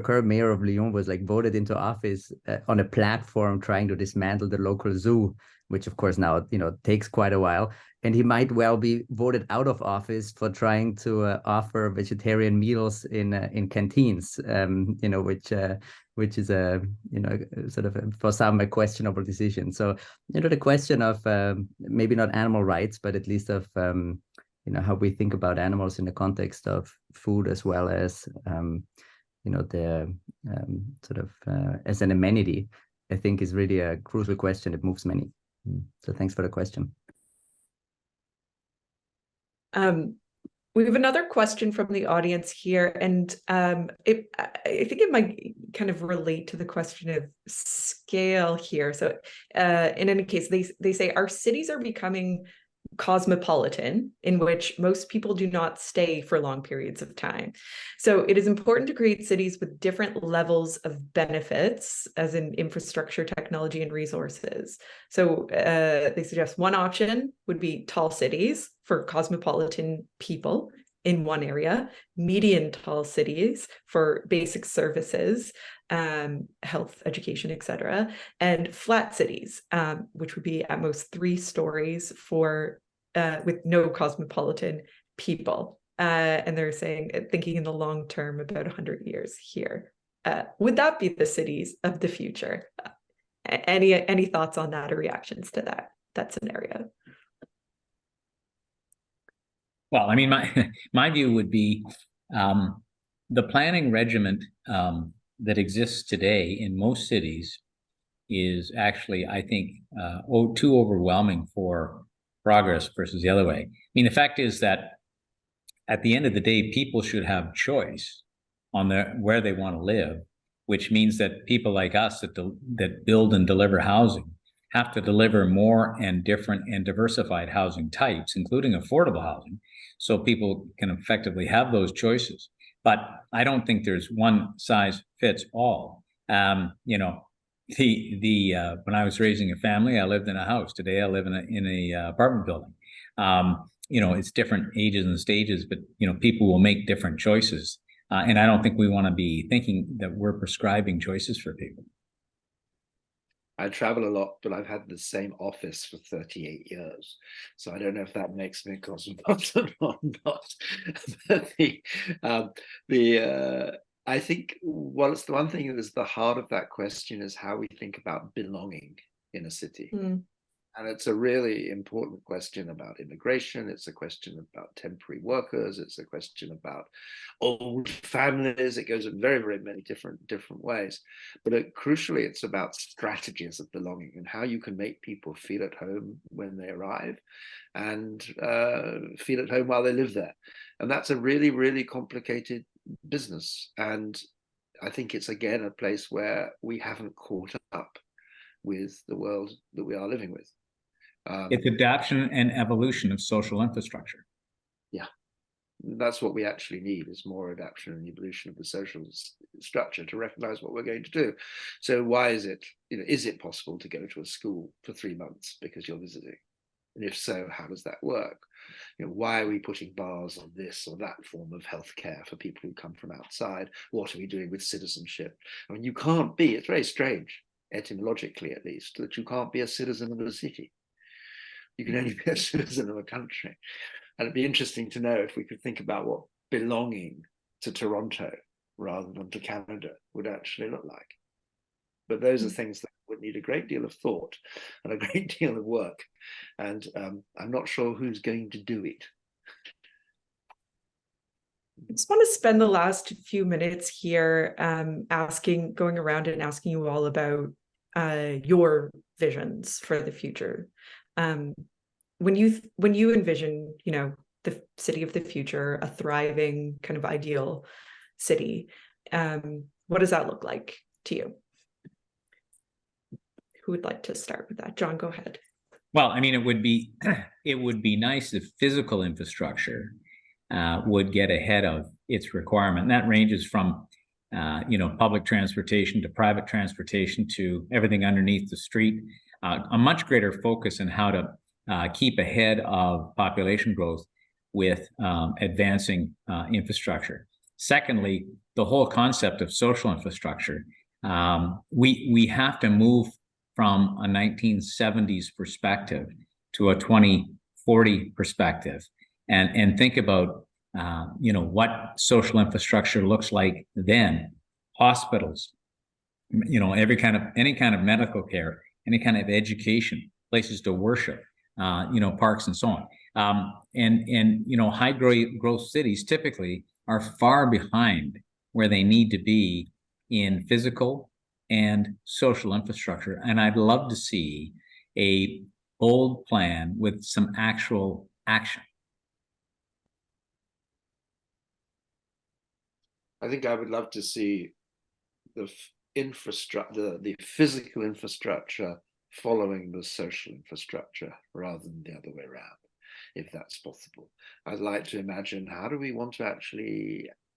D: current mayor of Lyon was voted into office on a platform trying to dismantle the local zoo, which of course now takes quite a while. And he might well be voted out of office for trying to offer vegetarian meals in canteens, which is a sort of for some a questionable decision. So the question of maybe not animal rights, but at least of how we think about animals in the context of food as well as the sort of as an amenity, I think is really a crucial question that moves many. So thanks for the question.
B: We have another question from the audience here, and I think it might kind of relate to the question of scale here. So in any case, they say our cities are becoming cosmopolitan, in which most people do not stay for long periods of time. So it is important to create cities with different levels of benefits, as in infrastructure, technology, and resources. So they suggest one option would be tall cities for cosmopolitan people in one area, median tall cities for basic services, health, education, etc., and flat cities, which would be at most 3 stories for with no cosmopolitan people. And they're saying, thinking in the long term, about 100 years here. Would that be the cities of the future? Any thoughts on that or reactions to that scenario?
E: Well, my view would be the planning regiment that exists today in most cities is actually, I think, too overwhelming for progress versus the other way. I mean, the fact is that at the end of the day, people should have choice on where they want to live, which means that people like us that build and deliver housing have to deliver more and different and diversified housing types, including affordable housing, so people can effectively have those choices. But I don't think there's one size fits all. You know, when I was raising a family, I lived in a house. Today, I live in a apartment building. You know, it's different ages and stages, but you know, people will make different choices, and I don't think we want to be thinking that we're prescribing choices for people.
C: I travel a lot, but I've had the same office for 38 years. So I don't know if that makes me a cosmopolitan or not. But I think it's the one thing that is the heart of that question is how we think about belonging in a city. And it's a really important question about immigration. It's a question about temporary workers. It's a question about old families. It goes in very, very many different ways. But crucially, it's about strategies of belonging and how you can make people feel at home when they arrive and feel at home while they live there. And that's a really, really complicated business. And I think it's, again, a place where we haven't caught up with the world that we are living with.
E: It's adaptation and evolution of social infrastructure.
C: Yeah, that's what we actually need, is more adaptation and evolution of the social structure to recognize what we're going to do. So why is it, is it possible to go to a school for 3 months because you're visiting? And if so, how does that work? Why are we putting bars on this or that form of healthcare for people who come from outside? What are we doing with citizenship? I mean, you can't be, it's very strange, etymologically at least, that you can't be a citizen of a city. You can only be a citizen of a country. And it'd be interesting to know if we could think about what belonging to Toronto rather than to Canada would actually look like. But those are things that would need a great deal of thought and a great deal of work. And I'm not sure who's going to do it.
B: I just want to spend the last few minutes here going around and asking you all about your visions for the future. When you envision, the city of the future, a thriving kind of ideal city, what does that look like to you? Who would like to start with that? John, go ahead.
E: Well, I mean, it would be nice if physical infrastructure would get ahead of its requirement. And that ranges from public transportation to private transportation to everything underneath the street. A much greater focus on how to keep ahead of population growth with advancing infrastructure. Secondly, the whole concept of social infrastructure. We have to move from a 1970s perspective to a 2040 perspective, and think about what social infrastructure looks like then. Hospitals, any kind of medical care, any kind of education, places to worship, parks and so on. And high growth cities typically are far behind where they need to be in physical and social infrastructure. And I'd love to see a bold plan with some actual action.
C: I think I would love to see the infrastructure, the physical infrastructure following the social infrastructure rather than the other way around, if that's possible. I'd like to imagine, how do we want to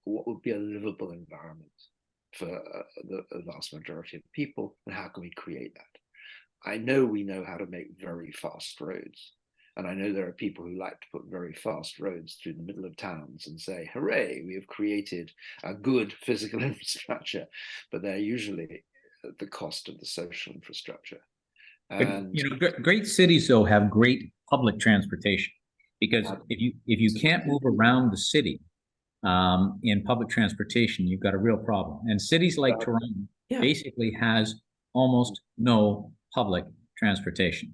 C: what would be a livable environment for the vast majority of people, and how can we create that? I know we know how to make very fast roads. And I know there are people who like to put very fast roads through the middle of towns and say, hooray, we have created a good physical infrastructure, but they're usually at the cost of the social infrastructure. And
E: great cities though have great public transportation, because if you can't move around the city in public transportation, you've got a real problem. And cities like Toronto basically has almost no public transportation.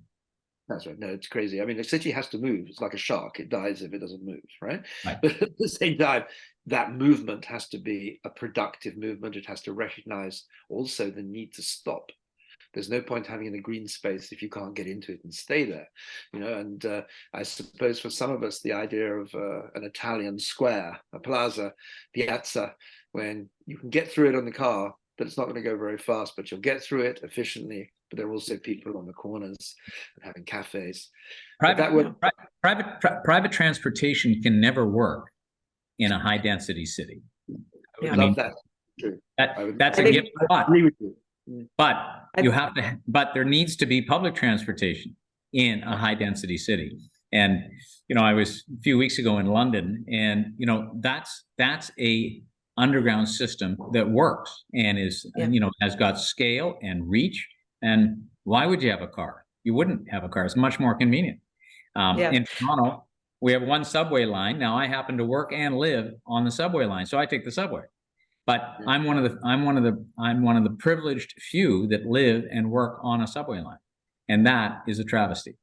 C: That's right. No, it's crazy. I mean, the city has to move. It's like a shark. It dies if it doesn't move, right?
E: Right.
C: But at the same time, that movement has to be a productive movement. It has to recognize also the need to stop. There's no point having a green space if you can't get into it and stay there, you know. And I suppose for some of us, the idea of an Italian square, a plaza, piazza, when you can get through it on the car, but it's not going to go very fast, but you'll get through it efficiently. But there are also people on the corners and having cafes.
E: Private transportation can never work in a high density city.
C: I would love that. True.
E: That's a given. But you have to. But there needs to be public transportation in a high density city. And you know, I was a few weeks ago in London, and you know, that's a underground system that works and is you know, has got scale and reach. And why would you have a car? You wouldn't have a car. It's much more convenient. In Toronto, we have one subway line. Now I happen to work and live on the subway line, so I take the subway. But I'm one of the privileged few that live and work on a subway line, and that is a travesty.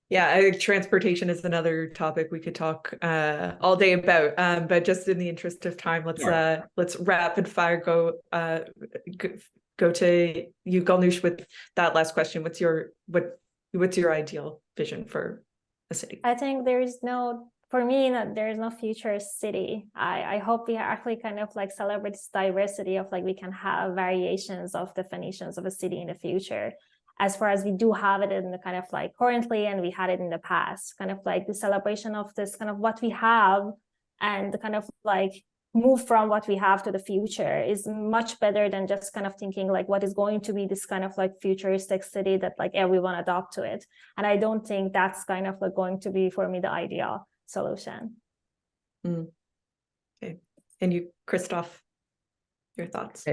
B: Yeah, transportation is another topic we could talk all day about. But just in the interest of time, let's rapid fire go to you, Golnoosh, with that last question. What's your ideal vision for a city?
F: I think there is no future city. I hope we actually kind of like celebrate this diversity of like we can have variations of definitions of a city in the future, as far as we do have it in the kind of like currently and we had it in the past, kind of like the celebration of this kind of what we have and the kind of like move from what we have to the future is much better than just kind of thinking like what is going to be this kind of like futuristic city that like everyone adopt to it. And I don't think that's kind of like going to be for me the ideal solution.
B: Okay. And you, Christoph, your thoughts?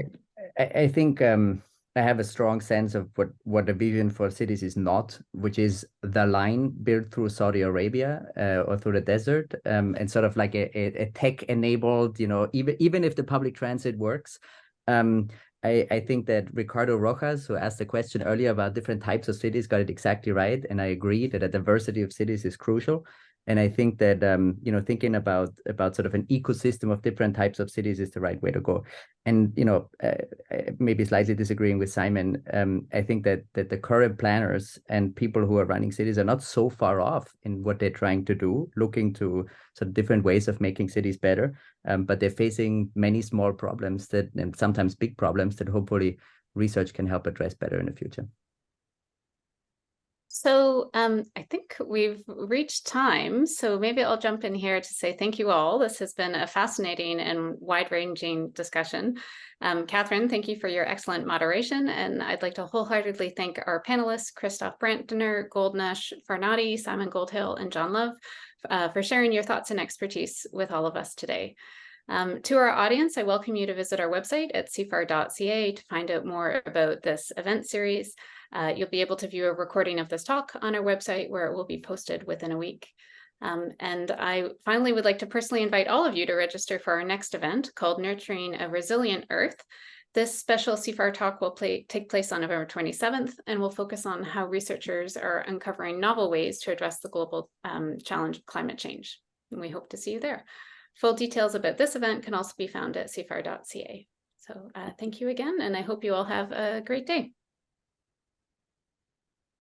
D: I think I have a strong sense of what the vision for cities is not, which is the line built through Saudi Arabia or through the desert, and sort of like a tech-enabled, you know, even if the public transit works. I think that Ricardo Rojas, who asked the question earlier about different types of cities, got it exactly right, and I agree that a diversity of cities is crucial. And I think that you know, thinking about sort of an ecosystem of different types of cities is the right way to go. And you know, maybe slightly disagreeing with Simon, I think that the current planners and people who are running cities are not so far off in what they're trying to do, looking to sort of different ways of making cities better. But they're facing many small problems and sometimes big problems that hopefully research can help address better in the future.
A: So I think we've reached time, so maybe I'll jump in here to say thank you all. This has been a fascinating and wide-ranging discussion. Catherine, thank you for your excellent moderation, and I'd like to wholeheartedly thank our panelists, Christoph Brandner, Golnoosh Farnadi, Simon Goldhill, and John Love for sharing your thoughts and expertise with all of us today. To our audience, I welcome you to visit our website at CIFAR.ca to find out more about this event series. You'll be able to view a recording of this talk on our website, where it will be posted within a week. And I finally would like to personally invite all of you to register for our next event called Nurturing a Resilient Earth. This special CIFAR talk will take place on November 27th and will focus on how researchers are uncovering novel ways to address the global challenge of climate change. And we hope to see you there. Full details about this event can also be found at CIFAR.ca. So thank you again, and I hope you all have a great day.